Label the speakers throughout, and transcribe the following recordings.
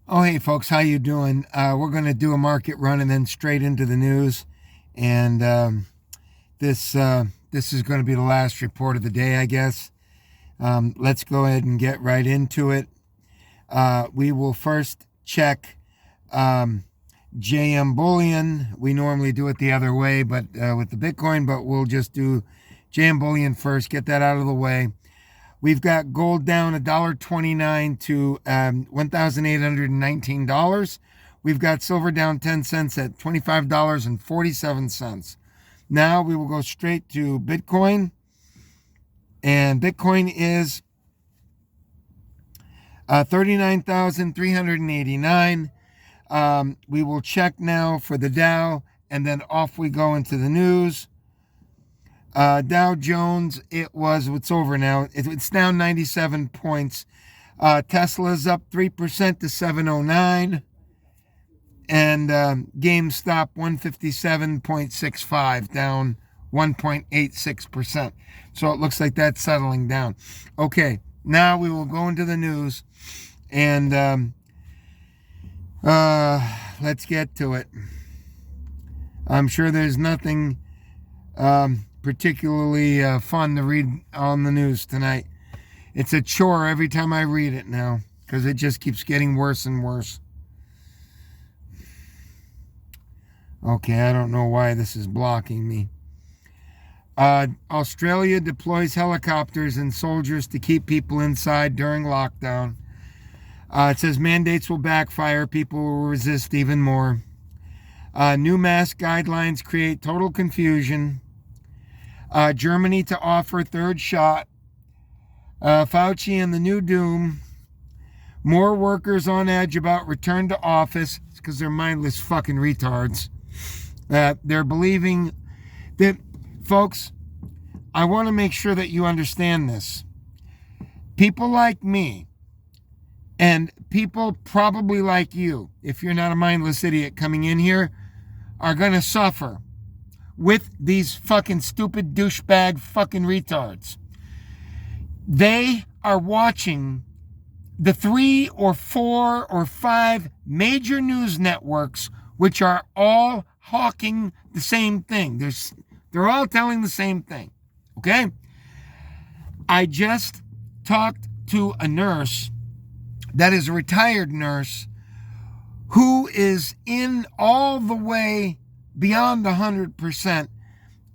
Speaker 1: Oh, hey, folks, how you doing? We're going to do a market run and then straight into the news. And this is going to be the last report of the day, I guess. Let's go ahead and get right into it. We will first check JM Bullion. We normally do it the other way, but with the Bitcoin, but we'll just do JM Bullion first, get that out of the way. We've got gold down $1.29 to $1,819. We've got silver down 10 cents at $25.47. Now we will go straight to Bitcoin. And Bitcoin is 39,389. We will check now for the Dow, and then off we go into the news. Dow Jones, it's over now. It's down 97 points. Tesla's up 3% to 709. And GameStop 157.65, down 1.86%. So it looks like that's settling down. Okay, now we will go into the news. And let's get to it. I'm sure there's nothing particularly fun to read on the news tonight. It's a chore every time I read it now because it just keeps getting worse and worse. Okay, I don't know why this is blocking me. Australia deploys helicopters and soldiers to keep people inside during lockdown. It says mandates will backfire. People will resist even more. New mask guidelines create total confusion. Germany to offer third shot. Fauci and the new doom. More workers on edge about return to office. It's because they're mindless fucking retards. They're believing that, folks, I want to make sure that you understand this. People like me and people probably like you, if you're not a mindless idiot coming in here, are going to suffer with these fucking stupid douchebag fucking retards. They are watching the 3 or 4 or 5 major news networks, which are all hawking the same thing. They're all telling the same thing. Okay? I just talked to a nurse that is a retired nurse who is in all the way beyond 100%.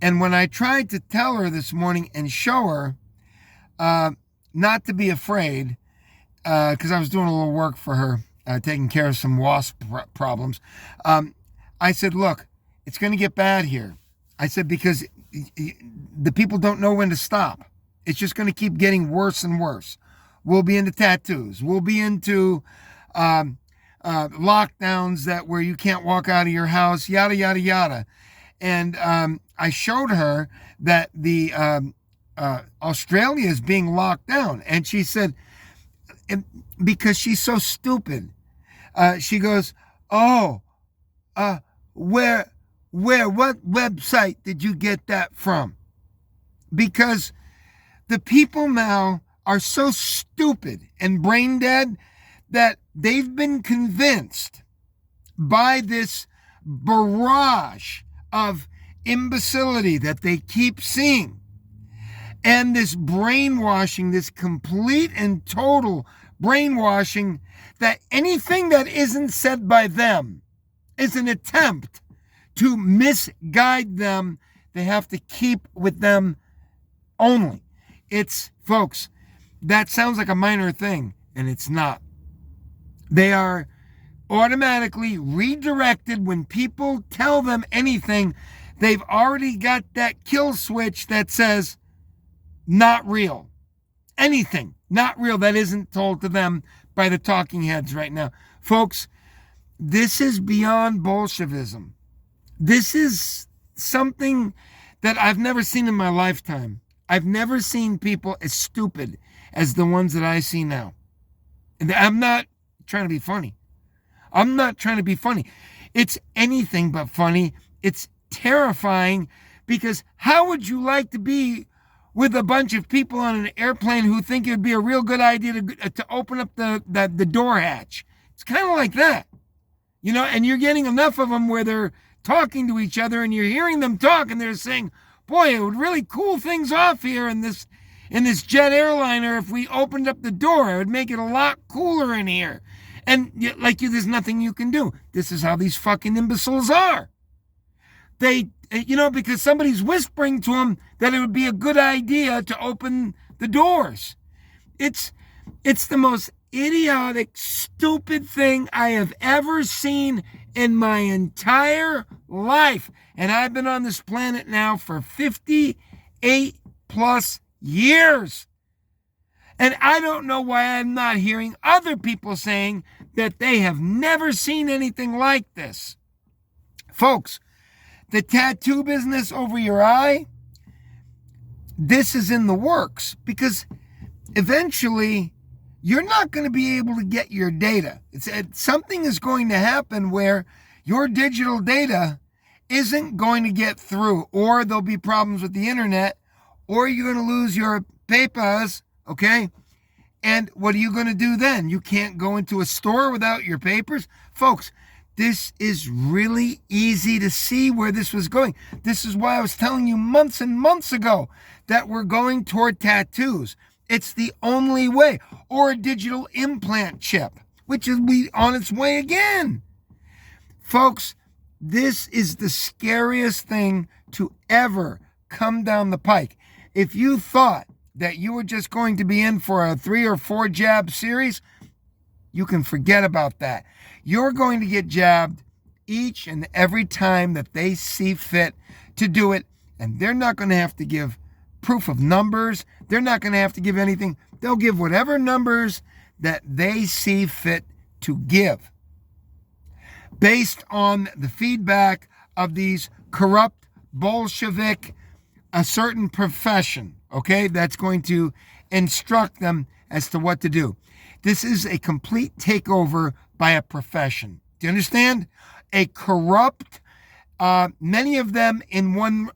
Speaker 1: And when I tried to tell her this morning and show her not to be afraid, because I was doing a little work for her, taking care of some wasp problems, I said, look, it's going to get bad here. I said, because the people don't know when to stop. It's just going to keep getting worse and worse. We'll be into tattoos. We'll be into lockdowns where you can't walk out of your house, yada, yada, yada. And I showed her that the Australia is being locked down. And she said, because she's so stupid, she goes, oh, what website did you get that from? Because the people now are so stupid and brain dead that they've been convinced by this barrage of imbecility that they keep seeing and this brainwashing, this complete and total brainwashing, that anything that isn't said by them is an attempt to misguide them. They have to keep with them only. It's, folks, that sounds like a minor thing, and it's not. They are automatically redirected when people tell them anything. They've already got that kill switch that says, not real. Anything not real that isn't told to them by the talking heads right now. Folks, this is beyond Bolshevism. This is something that I've never seen in my lifetime. I've never seen people as stupid as the ones that I see now. And I'm not trying to be funny. I'm not trying to be funny. It's anything but funny. It's terrifying, because how would you like to be with a bunch of people on an airplane who think it would be a real good idea to open up the door hatch It's kind of like that, and you're getting enough of them where they're talking to each other and you're hearing them talk and they're saying, boy, it would really cool things off here in this jet airliner if we opened up the door. It would make it a lot cooler in here. And there's nothing you can do. This is how these fucking imbeciles are. They, because somebody's whispering to them that it would be a good idea to open the doors. It's the most idiotic, stupid thing I have ever seen in my entire life. And I've been on this planet now for 58 plus years. And I don't know why I'm not hearing other people saying that they have never seen anything like this. Folks, the tattoo business over your eye, this is in the works, because eventually you're not going to be able to get your data. Something is going to happen where your digital data isn't going to get through, or there'll be problems with the internet, or you're going to lose your papers, okay? And what are you going to do then? You can't go into a store without your papers? Folks, this is really easy to see where this was going. This is why I was telling you months and months ago that we're going toward tattoos. It's the only way. Or a digital implant chip, which is on its way again. Folks, this is the scariest thing to ever come down the pike. If you thought that you were just going to be in for a 3 or 4 jab series, you can forget about that. You're going to get jabbed each and every time that they see fit to do it, and they're not going to have to give proof of numbers. They're not going to have to give anything. They'll give whatever numbers that they see fit to give based on the feedback of these corrupt Bolshevik, a certain profession, okay, that's going to instruct them as to what to do. This is a complete takeover by a profession. Do you understand? A corrupt, many of them in one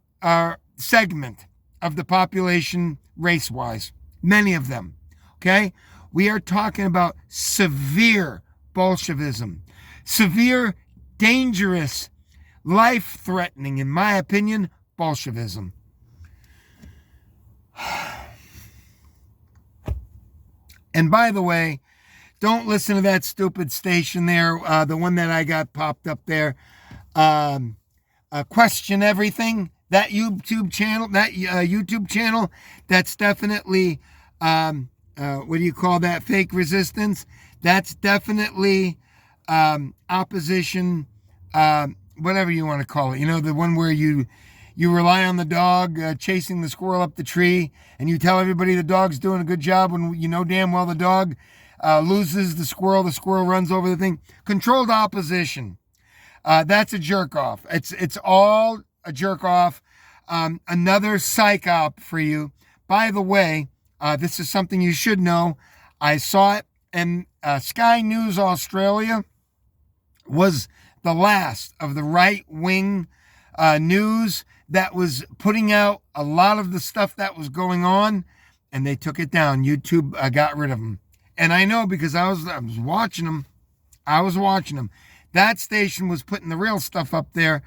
Speaker 1: segment of the population race-wise. Many of them, okay? We are talking about severe Bolshevism. Severe, dangerous, life-threatening, in my opinion, Bolshevism. And by the way, don't listen to that stupid station there, the one that I got popped up there. Question Everything, that YouTube channel, that's definitely, what do you call that, fake resistance? That's definitely opposition, whatever you want to call it. The one where you rely on the dog chasing the squirrel up the tree, and you tell everybody the dog's doing a good job when you know damn well the dog loses the squirrel runs over the thing. Controlled opposition. That's a jerk off. It's all a jerk off. Another psych op for you. By the way, this is something you should know. I saw it, and Sky News Australia was the last of the right-wing news that was putting out a lot of the stuff that was going on, and they took it down. YouTube got rid of them. And I know because I was watching them. That station was putting the real stuff up there,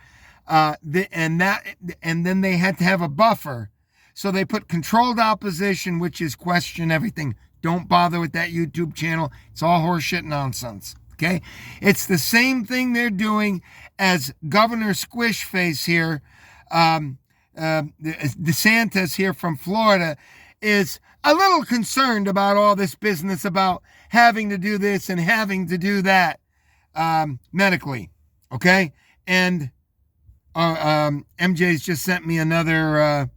Speaker 1: and then they had to have a buffer. So they put controlled opposition, which is Question Everything. Don't bother with that YouTube channel. It's all horseshit nonsense. Okay? It's the same thing they're doing as Governor Squishface here, DeSantis here from Florida, is a little concerned about all this business about having to do this and having to do that medically. Okay? And MJ's just sent me another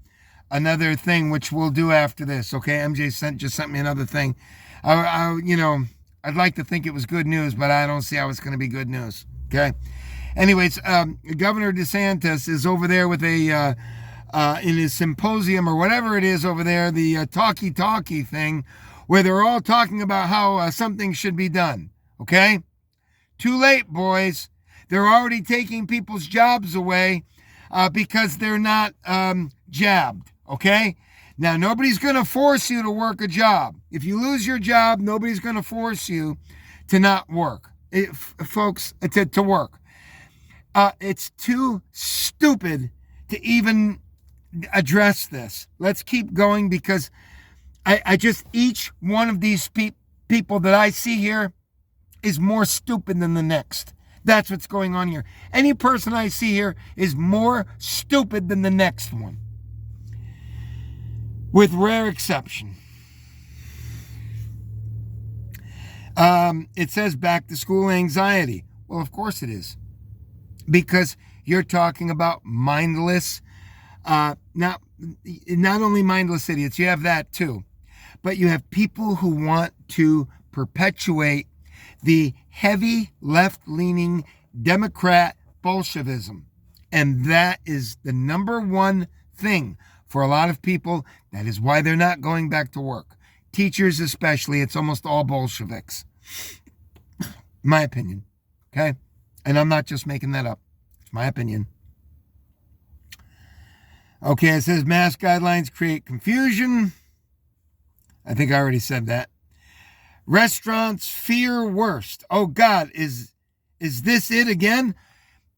Speaker 1: thing, which we'll do after this. Okay? MJ just sent me another thing. I'd like to think it was good news, but I don't see how it's going to be good news. Okay? Anyways, Governor DeSantis is over there with in his symposium or whatever it is over there, the talkie thing, where they're all talking about how something should be done. Okay? Too late, boys. They're already taking people's jobs away because they're not jabbed. Okay? Now, nobody's going to force you to work a job. If you lose your job, nobody's going to force you to not work. folks, to work. It's too stupid to even address this. Let's keep going, because I just, each one of these people that I see here is more stupid than the next. That's what's going on here. Any person I see here is more stupid than the next one, with rare exception. It says back to school anxiety. Well, of course it is, because you're talking about mindless, not only mindless idiots, you have that too, but you have people who want to perpetuate the heavy left-leaning Democrat Bolshevism. And that is the number one thing for a lot of people. That is why they're not going back to work. Teachers especially, it's almost all Bolsheviks. My opinion. Okay? And I'm not just making that up. It's my opinion. Okay, it says mask guidelines create confusion. I think I already said that. Restaurants fear worst. Oh God, is this it again?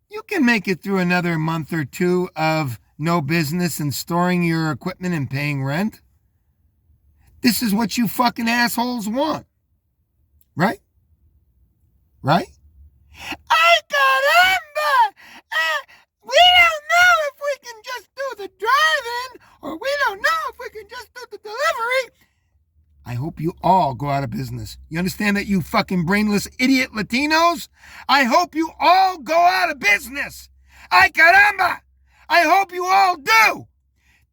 Speaker 1: You can make it through another month or two of no business and storing your equipment and paying rent. This is what you fucking assholes want. Right? Right? Ay, caramba! We don't know if we can just do the drive-in, or we don't know if we can just do the delivery. I hope you all go out of business. You understand that, you fucking brainless idiot Latinos? I hope you all go out of business. Ay, caramba! I hope you all do.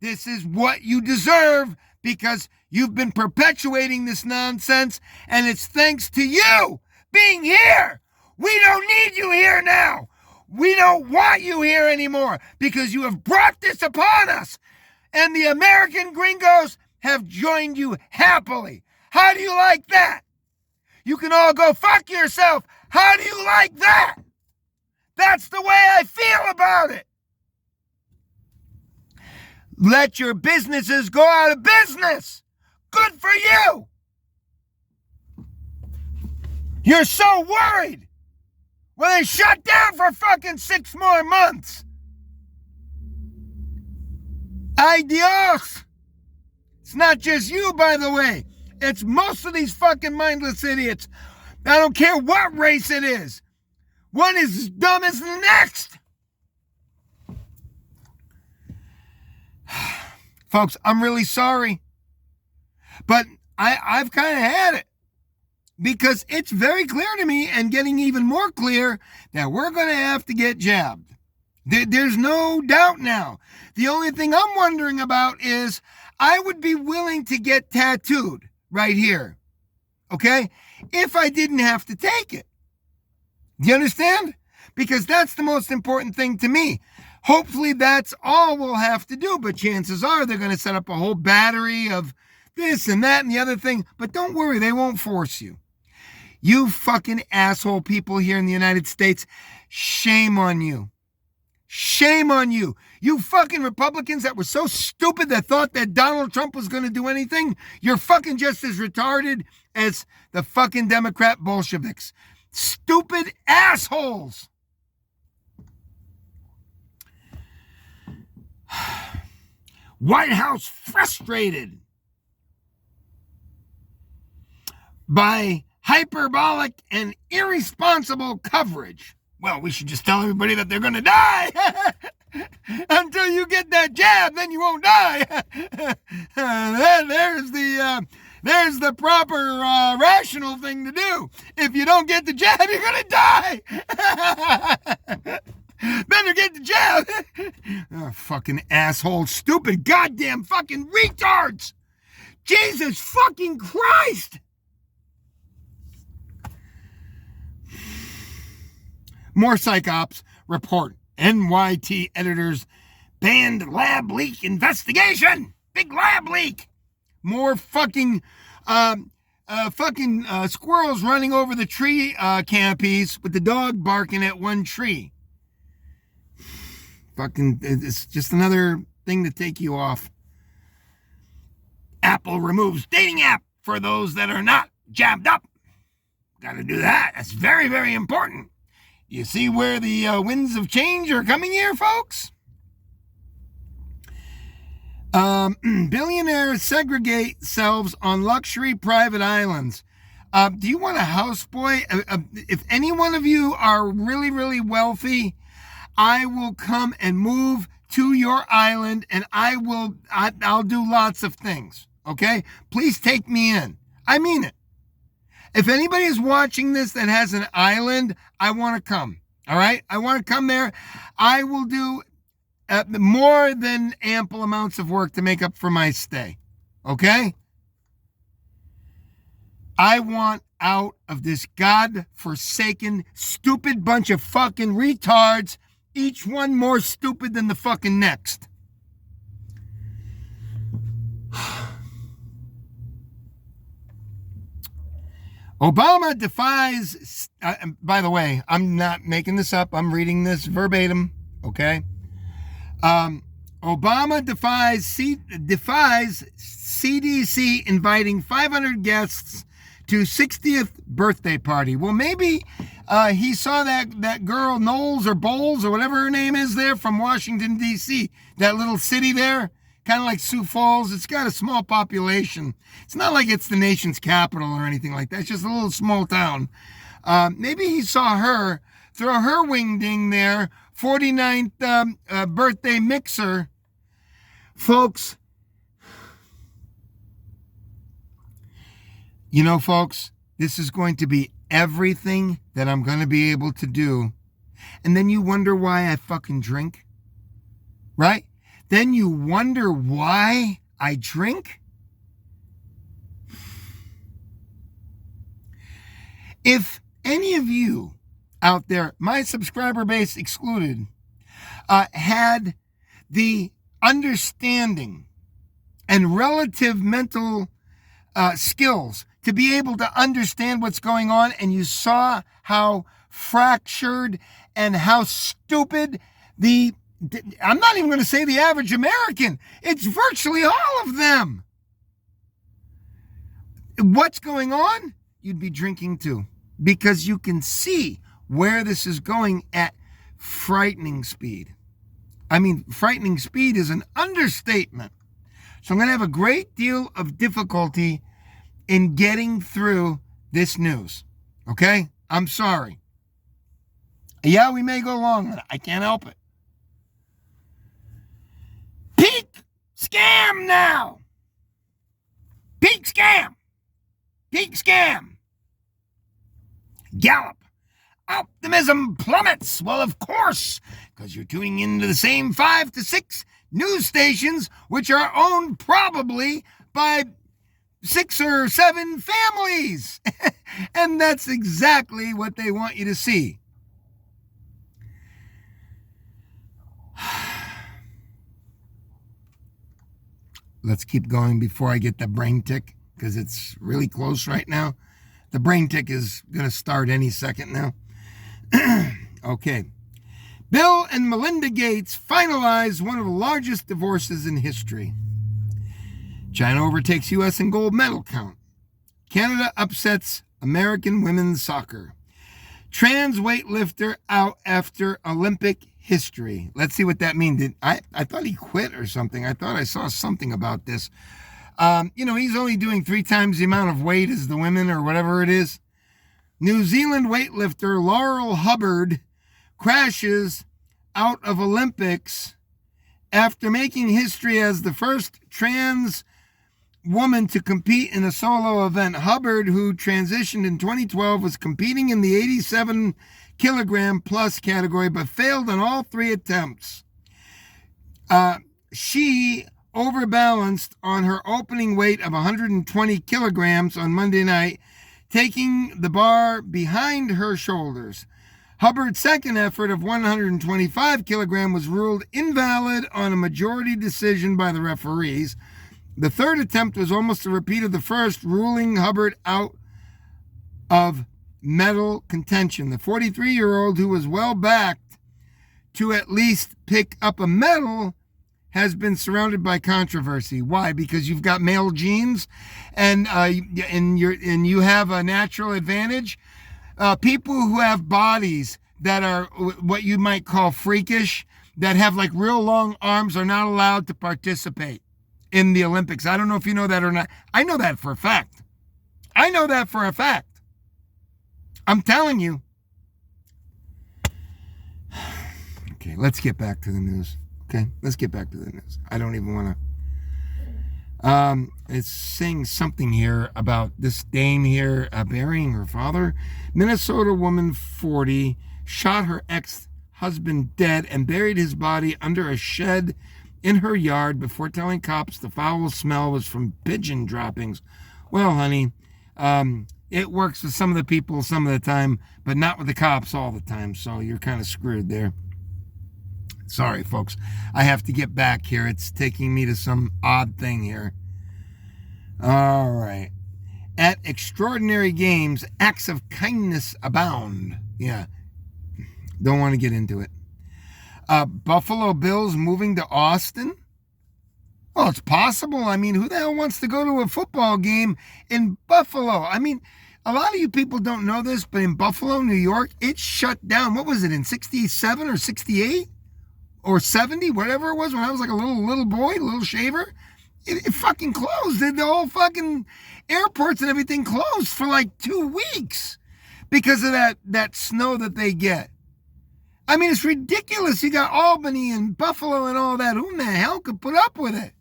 Speaker 1: This is what you deserve, because you've been perpetuating this nonsense, and it's thanks to you being here. We don't need you here now. We don't want you here anymore, because you have brought this upon us, and the American gringos have joined you happily. How do you like that? You can all go fuck yourself. How do you like that? That's the way I feel about it. Let your businesses go out of business. Good for you. You're so worried. Well, they shut down for fucking 6 more months. Ay Dios. It's not just you, by the way. It's most of these fucking mindless idiots. I don't care what race it is. One is as dumb as the next. Folks, I'm really sorry. But I've kind of had it. Because it's very clear to me, and getting even more clear, that we're going to have to get jabbed. There's no doubt now. The only thing I'm wondering about is, I would be willing to get tattooed right here. Okay? If I didn't have to take it. Do you understand? Because that's the most important thing to me. Hopefully that's all we'll have to do, but chances are they're going to set up a whole battery of this and that and the other thing. But don't worry, they won't force you. You fucking asshole people here in the United States, shame on you. Shame on you. You fucking Republicans that were so stupid that thought that Donald Trump was going to do anything, you're fucking just as retarded as the fucking Democrat Bolsheviks. Stupid assholes. White House frustrated by hyperbolic and irresponsible coverage. Well, we should just tell everybody that they're going to die. Until you get that jab, then you won't die. There's the proper rational thing to do. If you don't get the jab, you're going to die. Better get the jab. Oh, fucking asshole, stupid, goddamn fucking retards. Jesus fucking Christ. More psychops report. NYT editors banned lab leak investigation. Big lab leak. More fucking squirrels running over the tree canopies with the dog barking at one tree. Fucking, it's just another thing to take you off. Apple removes dating app for those that are not jabbed up. got to do that. That's very, very important. You see where the winds of change are coming here, folks? Billionaires segregate selves on luxury private islands. Do you want a houseboy? If any one of you are really, really wealthy, I will come and move to your island, and I'll do lots of things. Okay? Please take me in. I mean it. If anybody is watching this that has an island, I want to come. All right? I want to come there. I will do more than ample amounts of work to make up for my stay. Okay? I want out of this God-forsaken, stupid bunch of fucking retards, each one more stupid than the fucking next. Obama defies, by the way, I'm not making this up. I'm reading this verbatim, okay? Obama defies CDC inviting 500 guests to 60th birthday party. Well, maybe he saw that girl Knowles or Bowles or whatever her name is there from Washington, D.C., that little city there, kind of like Sioux Falls. It's got a small population. It's not like it's the nation's capital or anything like that. It's just a little small town. Maybe he saw her throw her wing-ding there, 49th birthday mixer. Folks, you know, folks, this is going to be everything that I'm going to be able to do. And then you wonder why I fucking drink, right? Then you wonder why I drink? If any of you out there, my subscriber base excluded, had the understanding and relative mental skills to be able to understand what's going on, and you saw how fractured and how stupid I'm not even going to say the average American, it's virtually all of them. What's going on? You'd be drinking too, because you can see where this is going at frightening speed. I mean, frightening speed is an understatement. So I'm going to have a great deal of difficulty in getting through this news. Okay? I'm sorry. Yeah, we may go long on it. I can't help it. Peak scam now. Peak scam. Peak scam. Gallup. Optimism plummets. Well, of course, because you're tuning into the same 5 to 6 news stations, which are owned probably by 6 or 7 families. And that's exactly what they want you to see. Let's keep going before I get the brain tick, because it's really close right now. The brain tick is going to start any second now. Okay. Bill and Melinda Gates finalize one of the largest divorces in history. China overtakes U.S. in gold medal count. Canada upsets American women's soccer. Trans weightlifter out after Olympic history. Let's see what that means. I thought he quit or something. I thought I saw something about this. He's only doing 3 times the amount of weight as the women or whatever it is. New Zealand weightlifter Laurel Hubbard crashes out of Olympics after making history as the first trans woman to compete in a solo event. Hubbard, who transitioned in 2012, was competing in the 87 kilogram plus category, but failed on all 3 attempts. She overbalanced on her opening weight of 120 kilograms on Monday night, taking the bar behind her shoulders. Hubbard's second effort of 125 kilograms was ruled invalid on a majority decision by the referees. The third attempt was almost a repeat of the first, ruling Hubbard out of medal contention. The 43-year-old, who was well backed to at least pick up a medal, has been surrounded by controversy. Why? Because you've got male genes, and you have a natural advantage. People who have bodies that are what you might call freakish, that have like real long arms, are not allowed to participate in the Olympics. I don't know if you know that or not. I know that for a fact. I'm telling you. Okay, let's get back to the news. I don't even want to. It's saying something here about this dame here burying her father. Minnesota woman 40 shot her ex-husband dead and buried his body under a shed in her yard before telling cops the foul smell was from pigeon droppings. Well, honey, it works with some of the people some of the time, but not with the cops all the time, so you're kind of screwed there. Sorry, folks. I have to get back here. It's taking me to some odd thing here. All right. At extraordinary games, acts of kindness abound. Yeah. Don't want to get into it. Buffalo Bills moving to Austin? Well, it's possible. I mean, who the hell wants to go to a football game in Buffalo? I mean, a lot of you people don't know this, but in Buffalo, New York, it shut down. What was it, in 67 or 68? Or 70, whatever it was, when I was like a little boy, little shaver, it fucking closed. The whole fucking airports and everything closed for like 2 weeks because of that snow that they get. I mean, it's ridiculous. You got Albany and Buffalo and all that. Who in the hell could put up with it?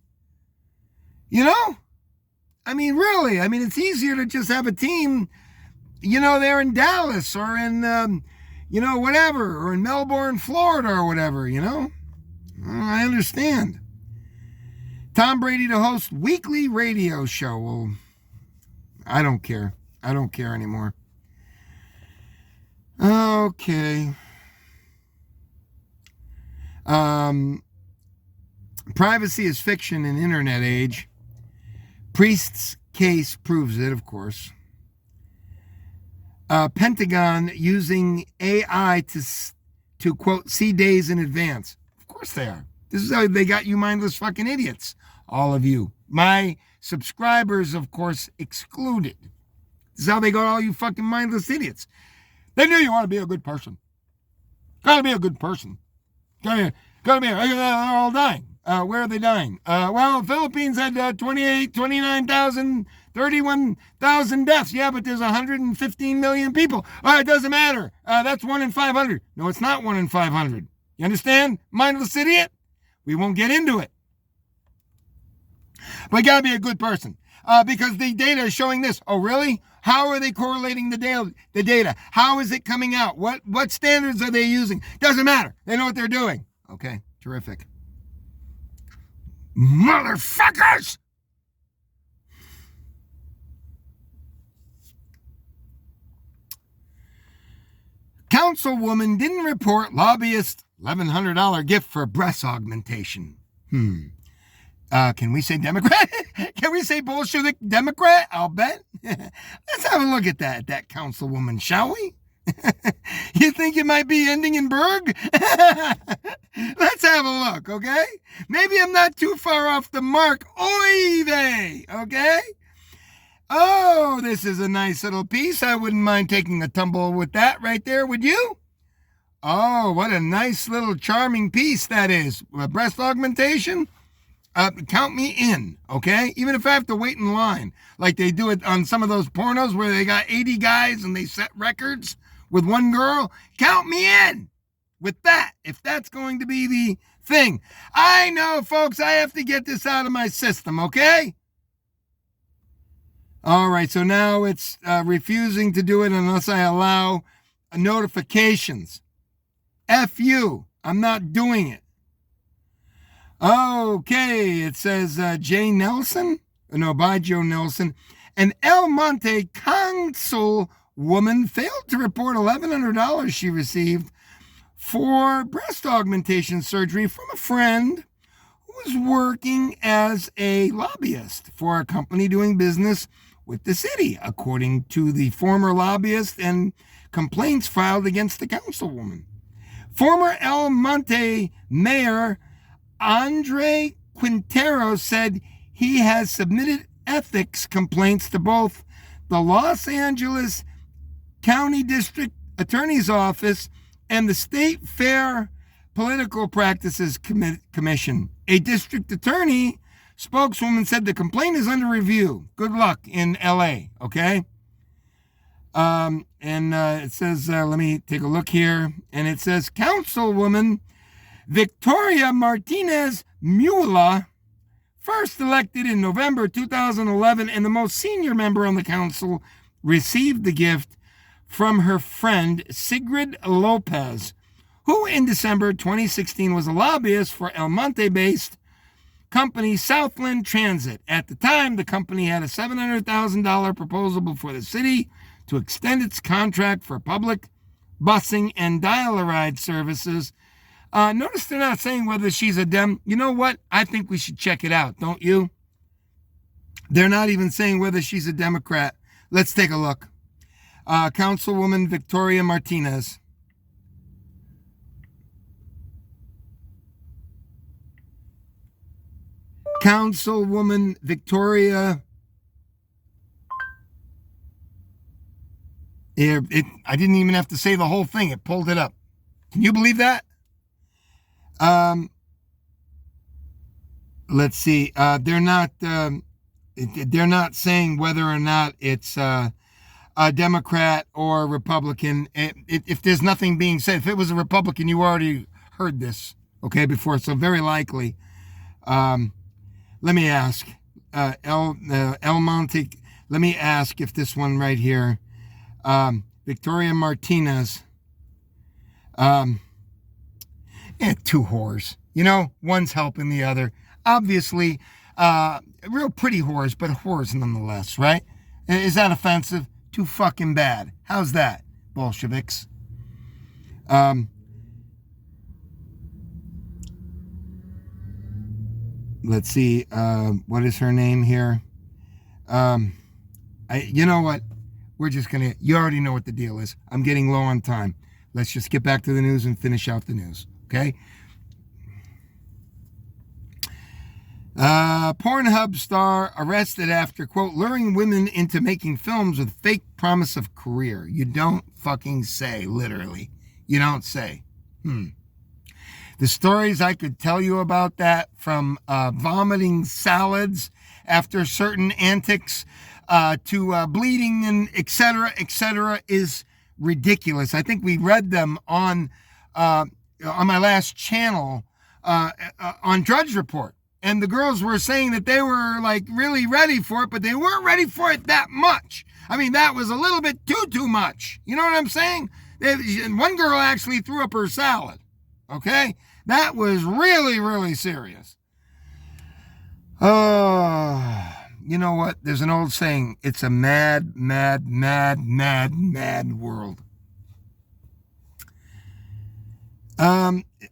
Speaker 1: You know? I mean, really. I mean, it's easier to just have a team, there in Dallas or in... whatever, or in Melbourne, Florida, or whatever, I understand. Tom Brady to host weekly radio show. Well, I don't care. I don't care anymore. Okay. Privacy is fiction in internet age. Priest's case proves it, of course. Pentagon using AI to quote, see days in advance. Of course they are. This is how they got you mindless fucking idiots. All of you. My subscribers, of course, excluded. This is how they got all you fucking mindless idiots. They knew you want to be a good person. Gotta be a good person. Gotta be. They're all dying. Where are they dying? Well, Philippines had 29,000, 31,000 deaths. Yeah, but there's 115 million people. It doesn't matter. That's 1 in 500. No, it's not 1 in 500. You understand? Mindless idiot? We won't get into it. But you gotta be a good person. Because the data is showing this. Oh, really? How are they correlating the data? How is it coming out? What standards are they using? Doesn't matter. They know what they're doing. Okay, terrific. Motherfuckers! Councilwoman didn't report lobbyist $1,100 gift for breast augmentation. Can we say Democrat? Can we say Bolshevik Democrat? I'll bet. Let's have a look at that councilwoman, shall we? You think it might be ending in Berg? Let's have a look, okay? Maybe I'm not too far off the mark. Oy vey, okay? Oh, this is a nice little piece. I wouldn't mind taking a tumble with that right there, would you? Oh, what a nice little charming piece that is. Breast augmentation? Count me in, okay? Even if I have to wait in line, like they do it on some of those pornos where they got 80 guys and they set records with one girl, count me in with that, if that's going to be the thing. I know, folks, I have to get this out of my system, okay? All right, so now it's refusing to do it unless I allow notifications. F you, I'm not doing it. Okay, it says Jay Nelson. No, by Joe Nelson. An El Monte councilwoman failed to report $1,100 she received for breast augmentation surgery from a friend who was working as a lobbyist for a company doing business with the city, according to the former lobbyist and complaints filed against the councilwoman. Former El Monte Mayor Andre Quintero said he has submitted ethics complaints to both the Los Angeles County District Attorney's Office and the State Fair Political Practices Commission. A district attorney spokeswoman said the complaint is under review. Good luck in LA, okay? It says, let me take a look here. And it says, Councilwoman Victoria Martinez Mula, first elected in November 2011 and the most senior member on the council, received the gift from her friend Sigrid Lopez, who in December 2016 was a lobbyist for El Monte-based company Southland Transit. At the time, the company had a $700,000 proposal before the city to extend its contract for public busing and dial-a-ride services. Notice they're not saying whether she's a Dem. You know what? I think we should check it out, don't you? They're not even saying whether she's a Democrat. Let's take a look. Councilwoman Victoria Martinez. Councilwoman Victoria. I didn't even have to say the whole thing. It pulled it up. Can you believe that? Let's see. They're not saying whether or not it's a Democrat or Republican. If there's nothing being said, if it was a Republican, you already heard this, okay, before. So very likely. Let me ask, El Monte. Let me ask if this one right here, Victoria Martinez. Two whores. You know, one's helping the other. Obviously, real pretty whores, but whores nonetheless, right? Is that offensive? Too fucking bad. How's that, Bolsheviks? Let's see. What is her name here? You know what? We're just going to... You already know what the deal is. I'm getting low on time. Let's just get back to the news and finish out the news. Okay? Pornhub star arrested after, quote, luring women into making films with fake promise of career. You don't fucking say, literally. You don't say. The stories I could tell you about that, from vomiting salads after certain antics to bleeding and et cetera, is ridiculous. I think we read them on my last channel on Drudge Report. And the girls were saying that they were like really ready for it, but they weren't ready for it that much. I mean, that was a little bit too much. You know what I'm saying? One girl actually threw up her salad. Okay? That was really, really serious. Oh, you know what? There's an old saying. It's a mad, mad, mad, mad, mad world.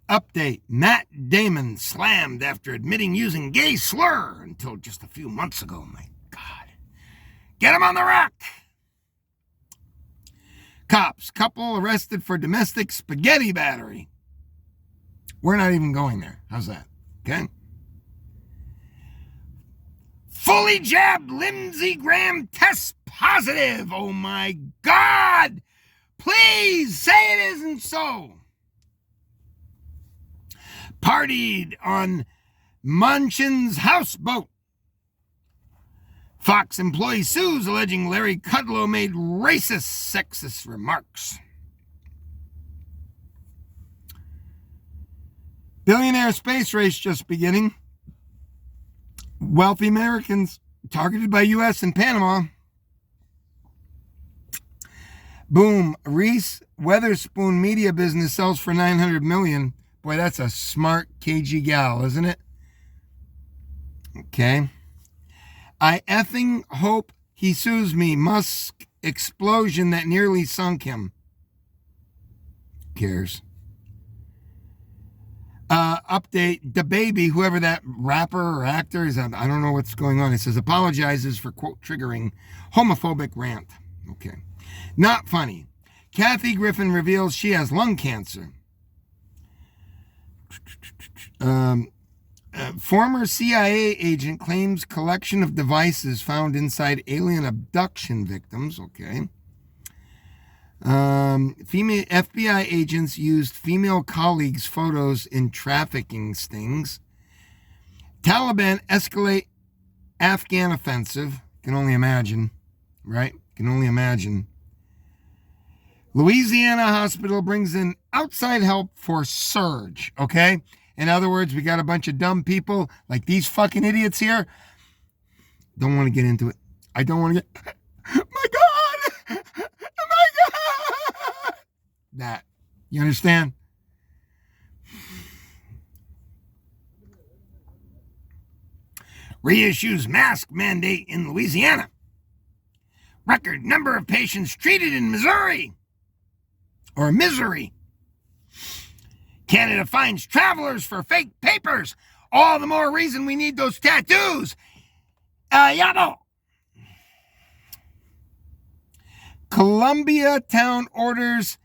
Speaker 1: Update. Matt Damon slammed after admitting using gay slur until just a few months ago. My God. Get him on the rack. Cops. Couple arrested for domestic spaghetti battery. We're not even going there. How's that? Okay. Fully jabbed Lindsey Graham tests positive. Oh my God. Please say it isn't so. Partied on Manchin's houseboat. Fox employee sues alleging Larry Kudlow made racist, sexist remarks. Billionaire space race just beginning. Wealthy Americans targeted by U.S. and Panama. Boom. Reese Witherspoon media business sells for $900 million. Boy, that's a smart, cagey gal, isn't it? Okay. I effing hope he sues me. Musk explosion that nearly sunk him. Who cares? Update. DaBaby, whoever that rapper or actor is, I don't know what's going on. It says apologizes for, quote, triggering homophobic rant. Okay. Not funny. Kathy Griffin reveals she has lung cancer. Former CIA agent claims collection of devices found inside alien abduction victims. Okay. Female FBI agents used female colleagues' photos in trafficking stings. Taliban escalate Afghan offensive. Can only imagine, right? Can only imagine. Louisiana hospital brings in outside help for surge. Okay. In other words, we got a bunch of dumb people like these fucking idiots here. Don't want to get into it. I don't want to get. My God! My God! That. You understand? Reissues mask mandate in Louisiana. Record number of patients treated in Missouri. Or misery. Canada finds travelers for fake papers. All the more reason we need those tattoos. Yabo. Columbia town orders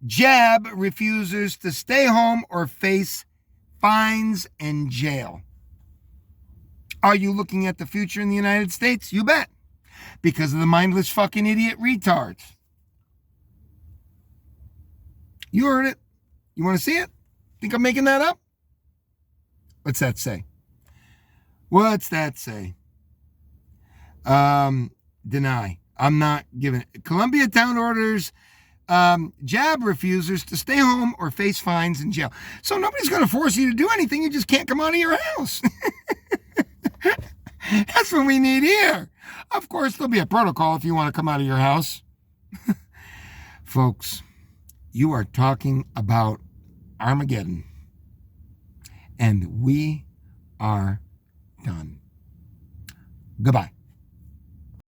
Speaker 1: jab refusers to stay home or face fines and jail. Are you looking at the future in the United States? You bet. Because of the mindless fucking idiot retards. You heard it. You want to see it? Think I'm making that up? What's that say? What's that say? Deny. I'm not giving it. Columbia town orders jab refusers to stay home or face fines and jail. So nobody's going to force you to do anything. You just can't come out of your house. That's what we need here. Of course, there'll be a protocol if you want to come out of your house. Folks, you are talking about Armageddon. And we are done. Goodbye.